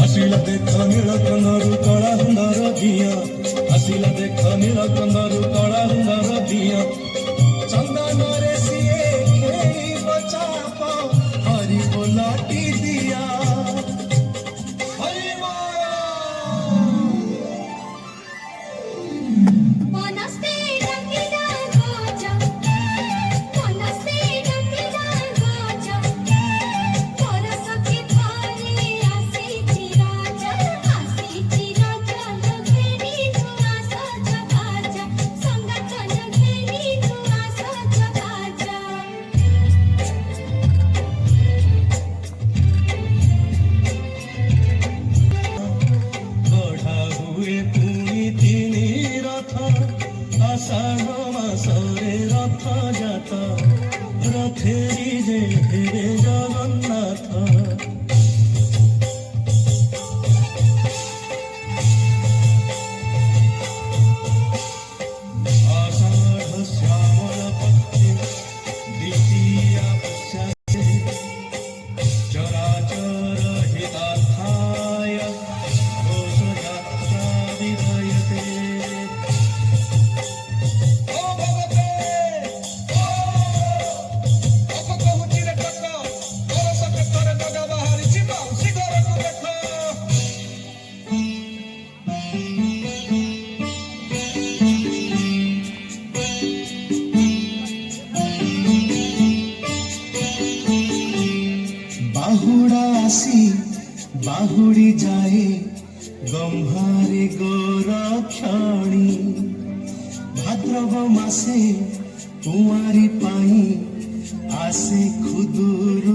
ଆସିଲା ଦେଖ ନୀଳକଣ୍ଠରୁ କଳା ସୁନ୍ଦର ଝିଅ, ଆସିଲା ଦେଖ ନୀଳକଣ୍ଠରୁ କଳା ସୁନ୍ଦର ଝିଅ, ଚନ୍ଦନରେ ସିଏ ଖେଳିବ ଚାପ, ହରିବ ଲଟି ଦିଆ। আষাঢ় মাসরে রথযাত, রথেরি যে ফেরে জগন্নাথ। আষাঢ় শ্যামল পক্ষে দ্বিতীয়া পশ্চাতে, চরাচর হিতার্থায় ঘোষযাত্রা বিধয়তে। বাহুড়া আসি বাহুড়ি যায়, গম্ভারে গোরক্ষণী, ভাদ্রব মাসে কুমারী পাই আসে খুদুরু